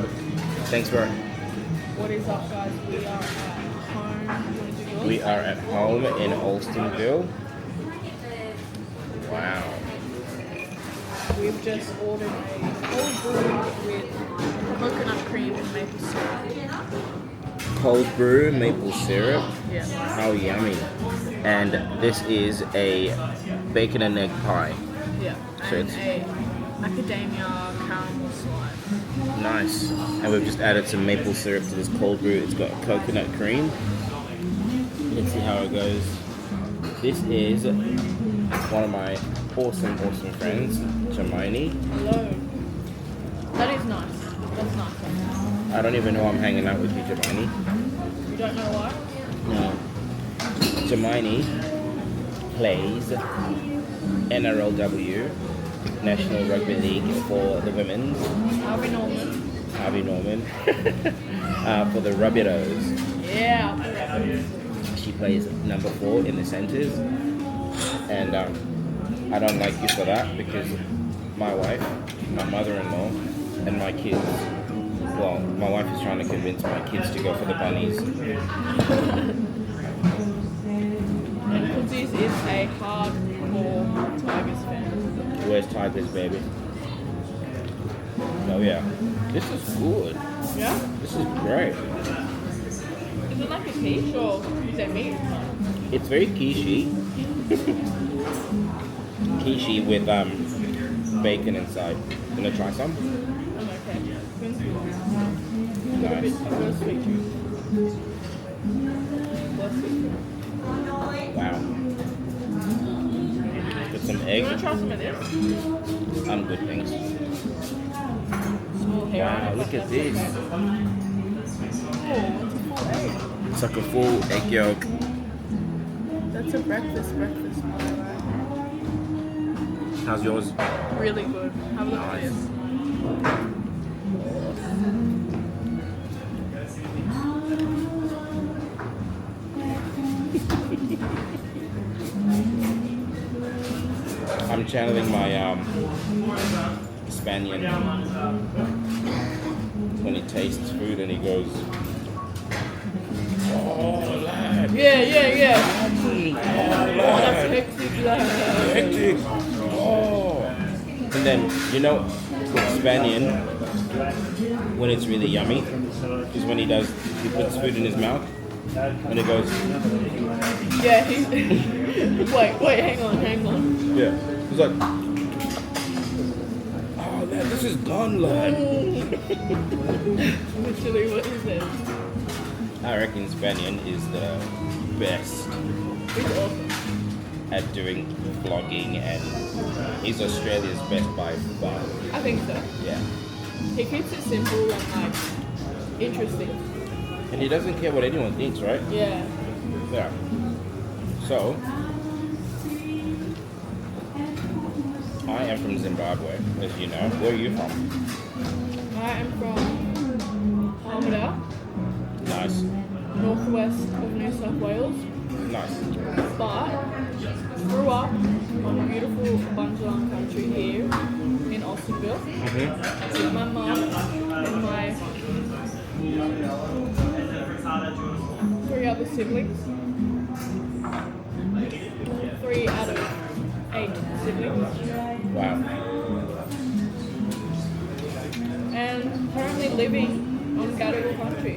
Thanks, bro. What is up, guys? We are at home. What did you do? We are at home in Alstonville. Wow. We've just ordered a cold brew with coconut cream and maple syrup. Cold brew, maple syrup. Yeah. How yummy. And this is a bacon and egg pie. Yeah. So And it's- a macadamia caramel slice. Nice. And we've just added some maple syrup to this cold brew. It's got coconut cream. Let's see how it goes. This is one of my awesome friends, Jaminey. Hello. That is nice. That's nice. I don't even know I'm hanging out with you, Jaminey. You don't know why? No. Jaminey plays NRLW, National Rugby League for the women's. Harvey Norman. Harvey Norman. For the Rabbitohs. Yeah. She plays number 4 in the centres. And I don't like you for that because my wife, my mother-in-law, and my kids, well, my wife is trying to convince my kids to go for the bunnies. And Kudzi's is a hardcore Tigers fan. Where's Tigers, baby? Oh yeah. This is good. Yeah? This is great. Is it like a quiche or is it meat? It's very quiche-y. Quiche with bacon inside. Gonna try some? I'm okay. Nice. I've got a sweet tooth. What's it? Wow. Put some You egg. want to try some of this? I'm good, thanks. Small hair. Wow, look at this. Oh, it's a full egg. It's like a full egg yolk. That's a breakfast pie, right? How's yours? Really good. Have a look at Nice. this. I'm channeling my Spaniard when he tastes food and he goes, "Oh, lad, Yeah. oh, That's lad, hectic, lad. hectic, oh." And then, you know, with Spaniard, when it's really yummy, is when he puts food in his mouth and it goes, Yeah, he's... wait, hang on. yeah. He's like, "Oh, lad, this is gone, lad." Literally, what is it? I reckon Spaniard is the best It's awesome. at doing vlogging and he's Australia's best by far. I think so. Yeah. He keeps it simple and like interesting. And he doesn't care what anyone thinks, right? Yeah. Yeah. So, I am from Zimbabwe, as you know. Where are you from? I am from Palmdale, Nice. northwest of New South Wales, Nice. but grew up on beautiful Bunjalung country here in Austinville Mm-hmm. with my mum and my 3 other siblings. 3 out of 8 siblings. Wow. And currently living on Gadigal country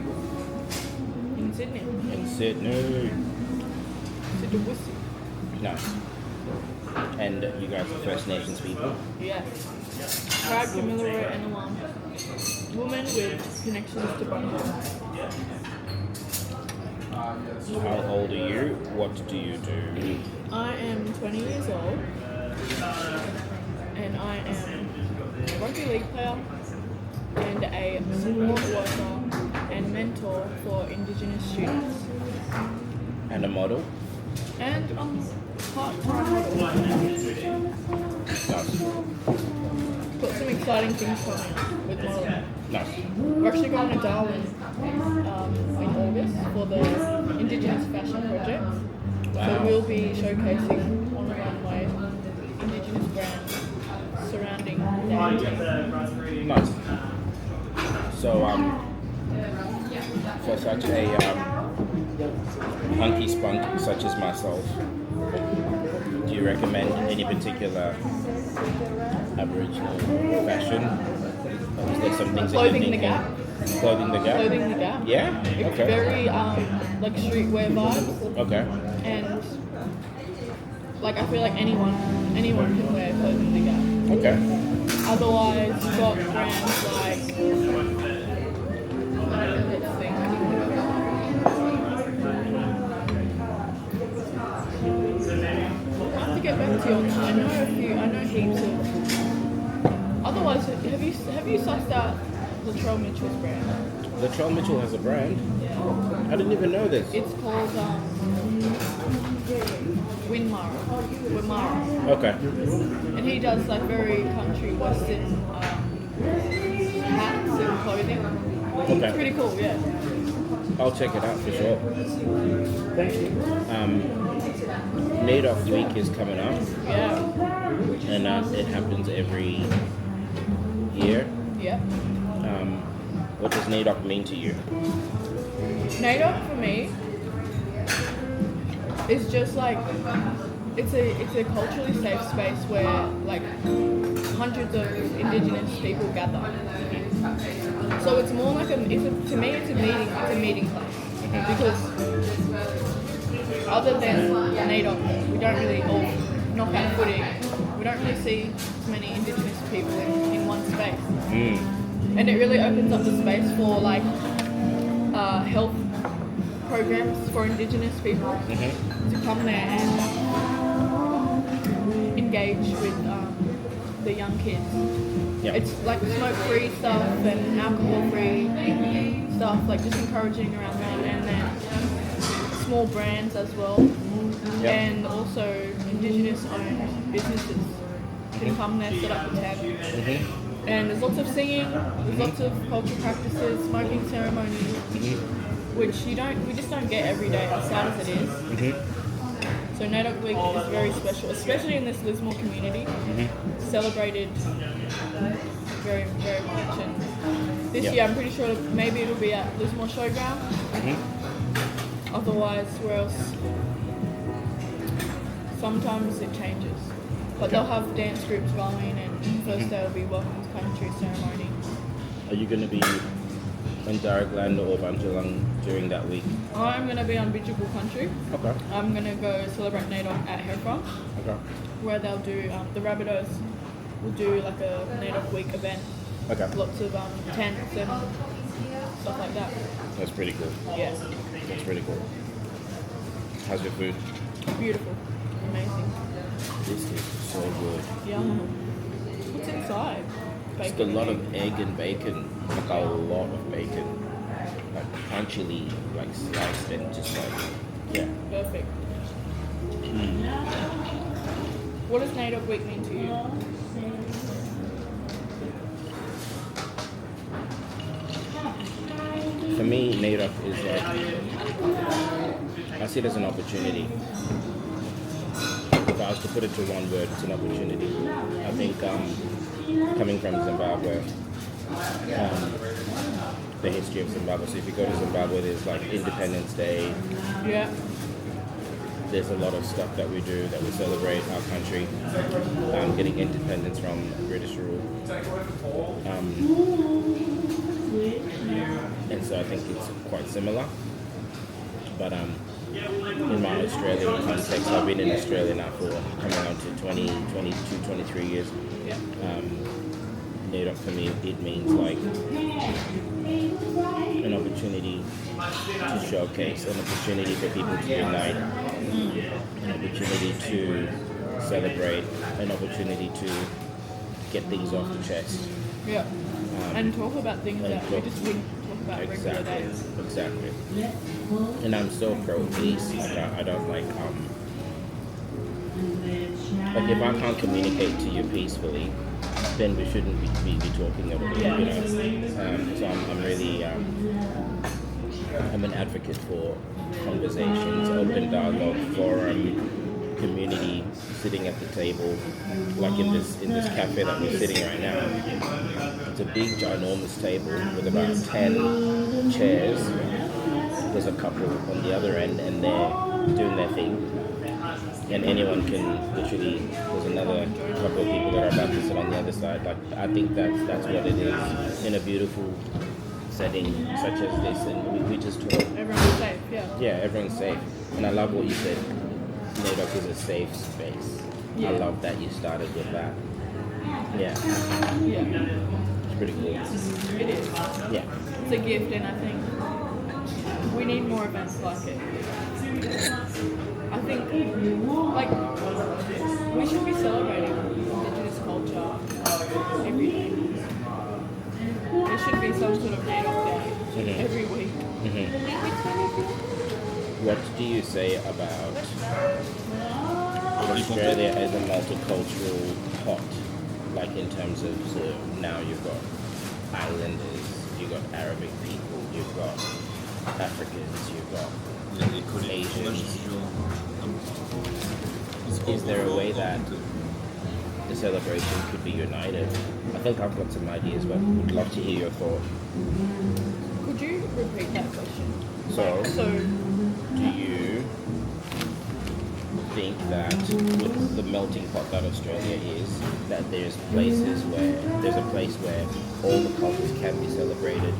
in Sydney. In Sydney. Sydney. Nice. And you guys are First Nations people? Yeah. Proud Camilla and alum. Woman with connections to Bunbury. How old are you? What do you do? I am 20 years old and I am a rugby league player and a support worker and mentor for Indigenous students. And a model? And I'm part-time model. Nice. Got some exciting things coming up with modeling. Nice. We're actually going to Darwin in August for the Indigenous Fashion Project. So Wow. we'll be showcasing on the runway Indigenous brands surrounding the area. Nice. So for such a hunky spunk such as myself, do you recommend any particular Aboriginal fashion? Or is there some things that Clothing you the think? Gap. Clothing the Gap? Clothing the Gap. Yeah? It's Okay. very like streetwear vibes, Okay. and like I feel like anyone can wear Clothing the Gap. Okay. Otherwise, you've got brands like, let's think. I have to get back to you on that. I know heaps of. Otherwise, have you sussed out Latrell Mitchell's brand? Latrell Mitchell has a brand. Yeah. I didn't even know this. It's called Winmara. Okay. And he does like very country western hats and clothing. It's Okay. pretty cool, yeah. I'll check it out for sure. Naidoc week is coming up, Yeah. and it happens every year. Yeah. What does Naidoc mean to you? Naidoc for me is just like it's a culturally safe space where like hundreds of indigenous people gather. So it's more like to me it's a meeting place because other than Naidoc, we don't really all knock out footing. We don't really see as many indigenous people in one space. And it really opens up the space for like health programs for indigenous people to come there and engage with the young kids. Yeah. It's like smoke-free stuff and alcohol-free stuff, like just encouraging around that, and then small brands as well, Yeah. and also indigenous-owned businesses can come there, set up a tent. And there's lots of singing, there's lots of cultural practices, smoking ceremonies, which we just don't get every day, as sad as it is. So Naidoc Week is very special, especially in this Lismore community. Celebrated very, very much. And this year I'm pretty sure maybe it'll be at Lismore Showground. Otherwise, where else? Sometimes it changes. But they'll have dance groups going, and first day will be Welcome to Country ceremony. Are you going to be in Darragland or Bunjalung during that week? I'm going to be on Bidjigal Country. Okay. I'm going to go celebrate Naidoc at Hereford, Okay. where they'll do, the Rabbitohs will do like a Naidoc Week event. Okay. Lots of tents and stuff like that. That's pretty cool. Yeah, That's pretty cool. How's your food? beautiful, amazing. This is so good. Yum. What's inside? Just a Bacon. lot of egg and bacon. Like a lot of bacon. Like crunchily, like sliced and just like, yeah. Perfect. What does Naidoc Week mean to you? For me, Naidoc is like, I see it as an opportunity. If I was to put it to one word, it's an opportunity. I think coming from Zimbabwe, the history of Zimbabwe. So if you go to Zimbabwe, there's like Independence Day. Yeah. There's a lot of stuff that we do that we celebrate our country, getting independence from British rule. And so I think it's quite similar. But in my Australian context, I've been in Australia now for coming on to 20, 22, 23 years. Yeah. Naidoc for me, it means like an opportunity to showcase, an opportunity for people to unite, an opportunity to celebrate, an opportunity to get things off the chest. Yeah. And talk about things and that we talk- just wouldn't talk about regular days. Exactly. And I'm so pro peace. I don't like if I can't communicate to you peacefully, then we shouldn't be talking about it. You know. So I'm really I'm an advocate for conversations, open dialogue, forum, community, sitting at the table, like in this cafe that we're sitting right now. it's a big, ginormous table with about 10 chairs. There's a couple on the other end, and they're doing their thing. And anyone can literally. There's another couple of people that are about to sit on the other side. Like I think that's what it is in a beautiful setting such as this, and we just talk. Everyone's safe, yeah. Yeah, everyone's safe, and I love what you said. Naidoc is a safe space. Yeah. I love that you started with that. Yeah, Yeah, it's pretty cool. it is. Yeah, It's a gift, and I think we need more events like it. I think, like, we should be celebrating Indigenous culture every day. There should be some sort of Naidoc day every week. what do you say about Australia as a multicultural pot? Like in terms of now you've got islanders, you've got Arabic people, you've got Africans, you've got Asians. Is there a way that the celebration could be united? I think I've got some ideas, but would love to hear your thought. Could you repeat that question? So, So, do you think that with the melting pot that Australia is, that there's a place where all the cultures can be celebrated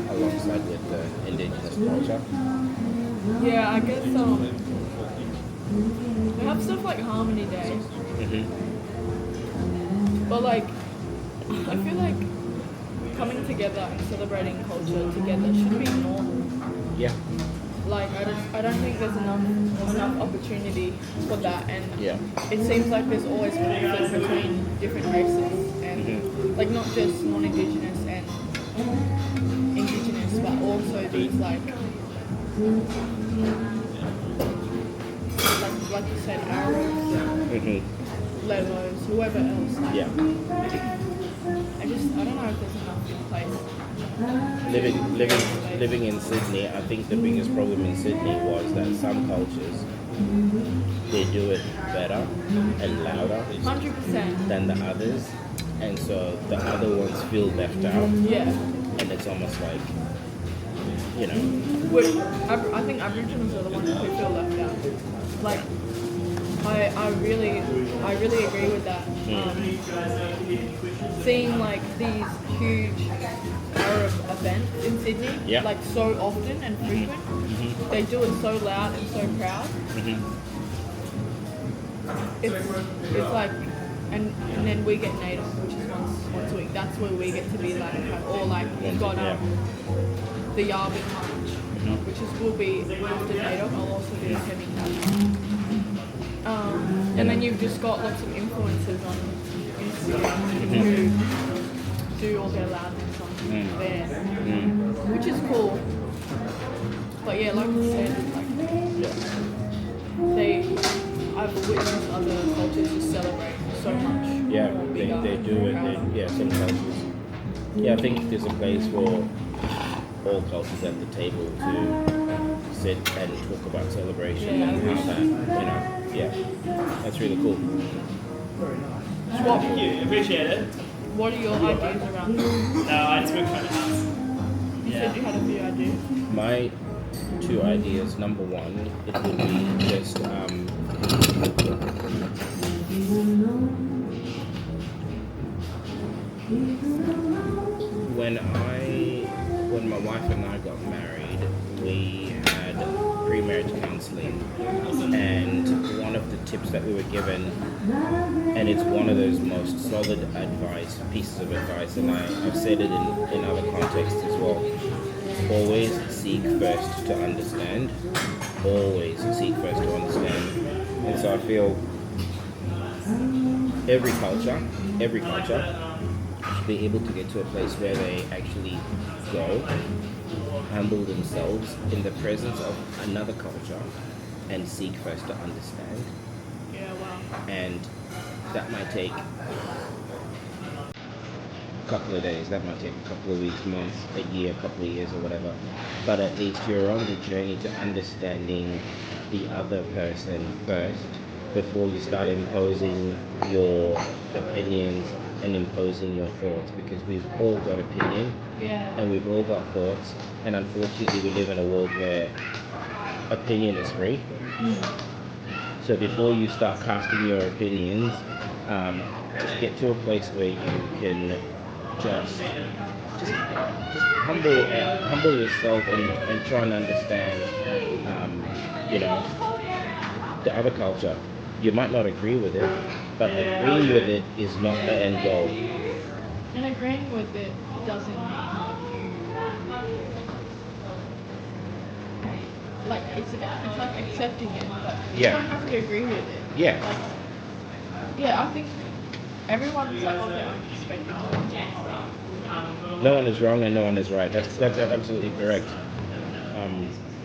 alongside with the Indigenous culture? yeah, I guess we have stuff like Harmony Day, but like, I feel like coming together and celebrating culture together should be normal. Yeah. Like, I don't think there's enough opportunity for that, and Yeah. it seems like there's always conflict between different races, and like not just non-Indigenous and Indigenous, but also these like you said, Arabs, Levos, whoever else. Like, Yeah. I don't know if there's enough in place. Living in Sydney, I think the biggest problem in Sydney was that some cultures they do it better and louder 100%. than the others, and so the other ones feel left out, Yeah. and it's almost like, you know, I think Aboriginals are the ones who feel left out. Like, I really agree with that. Seeing like these huge Arab events in Sydney, Yeah. like so often and frequent, they do it so loud and so proud. It's like, and then we get Naidoc, which is once a week. That's where we get to be like, or like we've got the Yarbin March, which will be after Naidoc. I'll also be attending that. And then you've just got lots of influencers on Instagram who do all their loudness on there, which is cool. But yeah, like you said, like I've witnessed other cultures just celebrate so much. yeah, they do it. Some cultures. Yeah, I think there's a place for all cultures at the table to sit and talk about celebration and how that, that's really cool. What, Thank you, appreciate it. what are your ideas around this? No, I spoke from the house. You said you had a few ideas. My two ideas. Number one, it would be just when my wife and I got married, we had pre-marriage counseling, and one of the tips that we were given, and it's one of those most solid pieces of advice, and I've said it in other contexts as well. Always seek first to understand. Always seek first to understand. And so I feel every culture should be able to get to a place where they actually go, humble themselves in the presence of another culture, and seek first to understand. Yeah, wow. And that might take a couple of days, that might take a couple of weeks, months, a year, a couple of years, or whatever. But at least you're on the journey to understanding the other person first before you start imposing your opinions and imposing your thoughts, because we've all got opinion Yeah. and we've all got thoughts, and unfortunately we live in a world where opinion is free. So before you start casting your opinions, just get to a place where you can just humble yourself and try and understand, you know, the other culture. You might not agree with it, but agreeing with it is not the end goal. And agreeing with it doesn't mean that you like it's like accepting it, but you Yeah. don't have to agree with it. Yeah. Like yeah, I think everyone's like on their own perspective. No one is wrong and no one is right. That's absolutely correct.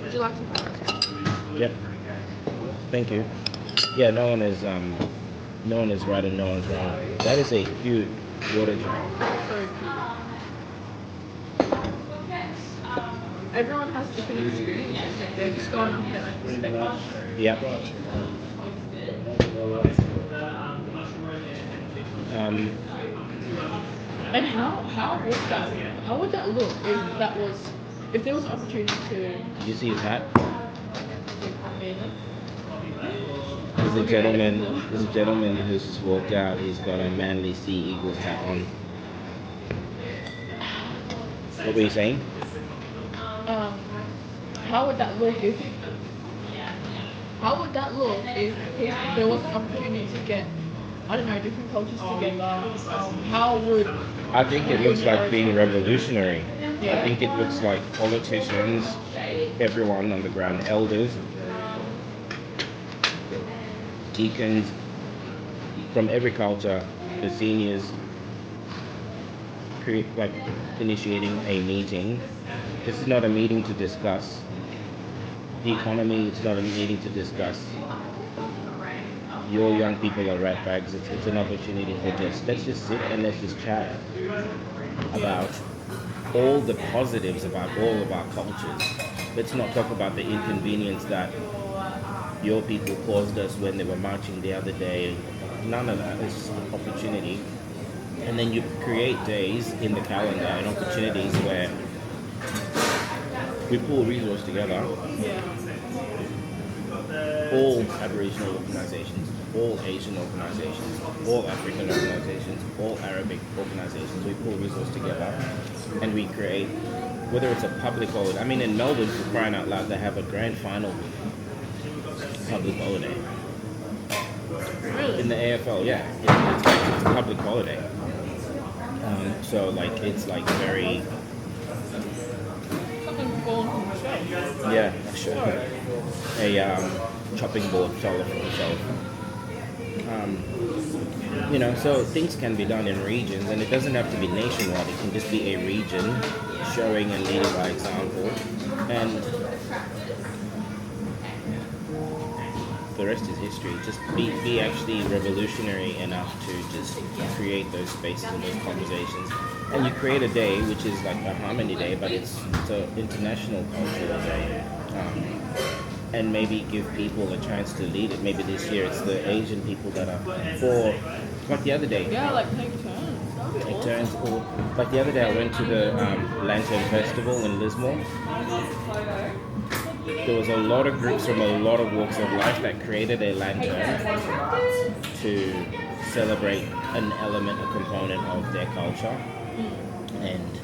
Would you like some flowers? Yep. Thank you. Yeah, no one is right and no one is wrong. That is a huge water jar. So everyone has different experiences and they're just going off their own perspective. Yep. And how would that look if there was an opportunity to Did you see his hat? really? There's a gentleman who's just walked out. He's got a Manly Sea Eagles hat on. What were you saying? Um, how would that look if there was an opportunity to get I don't know different cultures together? How would I think it looks like being revolutionary. I Yeah. think it looks like politicians, everyone on the ground, elders, deacons, from every culture, the seniors, like initiating a meeting. This is not a meeting to discuss the economy. It's not a meeting to discuss your young people are ratbags. It's an opportunity for let's just sit and let's just chat about all the positives about all of our cultures. Let's not talk about the inconvenience that your people caused us when they were marching the other day. None of that. It's just an opportunity. And then you create days in the calendar and opportunities where we pull resources together. All Aboriginal organizations, all Asian organizations, all African organizations, all Arabic organizations, we pull resources together and we create, whether it's a public holiday. I mean, in Melbourne, for crying out loud, they have a grand final public holiday. really? In the AFL, yeah. It's a public holiday. So, like, it's like very, Something fallen from the shelf. yeah, sure. A chopping board fell off the shelf. So things can be done in regions, and it doesn't have to be nationwide. It can just be a region showing and leading by example, and the rest is history. Just be actually revolutionary enough to just create those spaces and those conversations. And you create a day which is like a harmony day, but it's an international cultural day. And maybe give people a chance to lead it. Maybe this year it's the Asian people that are for, like the other day. Yeah, like take turns. That'd be Take awesome. turns, or like the other day I went to the Lantern Festival in Lismore. There was a lot of groups from a lot of walks of life that created a lantern to celebrate an element, a component of their culture. And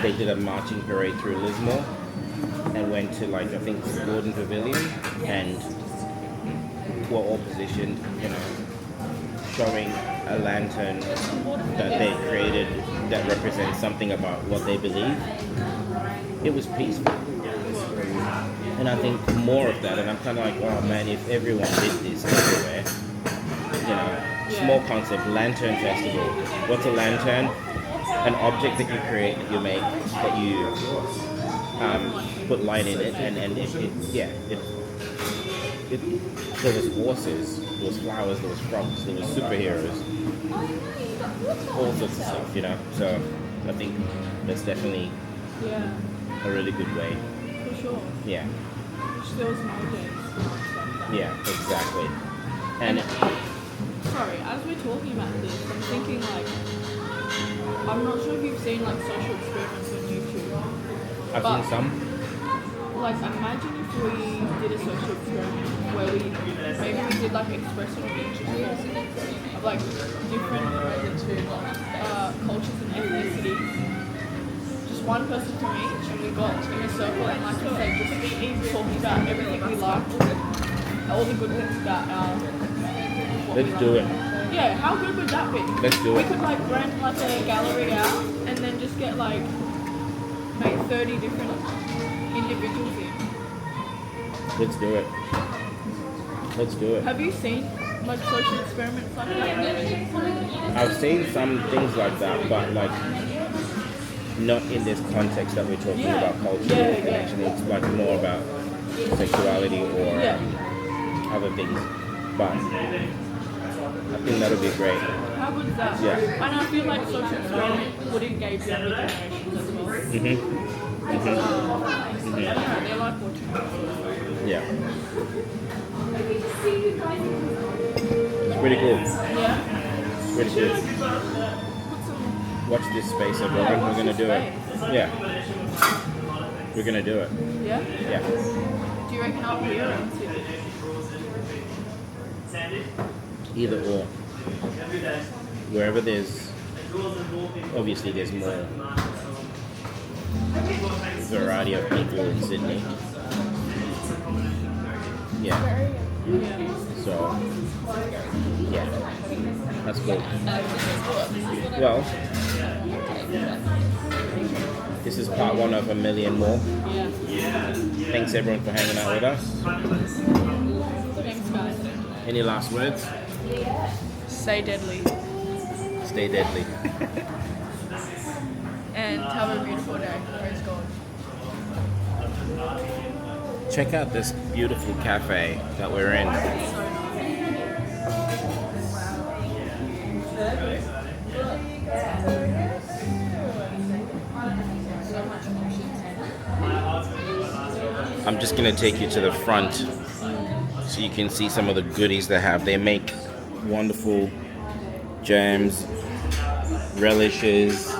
they did a marching parade through Lismore and went to I think Gordon Pavilion, and were all positioned, showing a lantern that they created that represents something about what they believe. It was peaceful. And I think more of that, and I'm kind of like, oh man, if everyone did this everywhere, small concept, lantern festival. What's a lantern? An object that you create, that you make, that you put light in it, and there was horses, there was flowers, there was frogs, there was superheroes, all sorts of stuff, So I think that's definitely Yeah, a really good way. for sure. Yeah, Which there was nowadays. Stuff like that. yeah, exactly. And Sorry, as we're talking about this, I'm thinking like, I'm not sure if you've seen like social experiments on YouTube. I've But- seen some. Like, imagine if we did a social experiment where we did like expression of interest of like different cultures and ethnicities. Just one person from each, and we got in a circle and like I said, just talking about everything we liked, all the good things about what we Let's do like. it. Yeah, how good would that be? Let's do We it. could like rent like a gallery out and then just get like make 30 different individuals in. Let's do it. Let's do it. Have you seen like social experiments like that? I've seen some things like that, but like not in this context that we're talking Yeah. about culture. Yeah, and yeah. actually it's like more about sexuality or Yeah. other things. But I think that'll be great. How good is that? Yeah. And I feel like social experiment would engage younger generations as well. Mm-hmm. I don't know, they like watching it. Yeah. It's pretty cool. Yeah. It's pretty Should cool. like put some Watch this space, everyone. watch We're gonna this do it. space. Yeah. We're gonna do it. Yeah? Yeah. Do you reckon up here or in Sydney? Either or. Wherever there's, obviously there's more variety of people in Sydney. Yeah. Yeah. So, yeah. That's cool. Well, this is part one of a million more. Yeah. Thanks everyone for hanging out with us. Thanks guys. Any last words? Stay deadly. Stay deadly. And have a beautiful day. Praise God. Check out this beautiful cafe that we're in. I'm just gonna take you to the front so you can see some of the goodies they have. They make wonderful jams, relishes.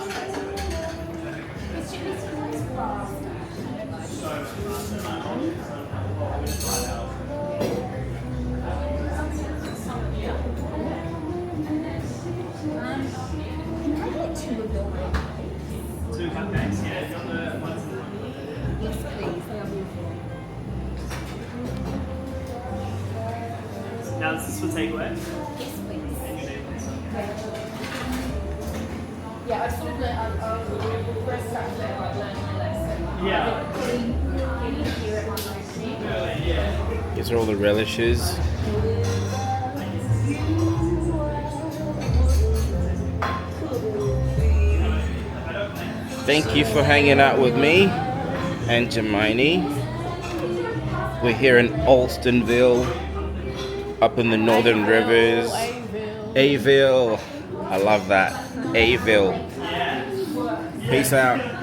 Now this is for takeaway. Yeah, I sort of learned, first started learning my lesson. Yeah. Getting here at my machine. These are all the relishes. Thank you for hanging out with me and Jaminey. We're here in Alstonville, up in the Northern Rivers. Aville. I love that. Aville. Peace out.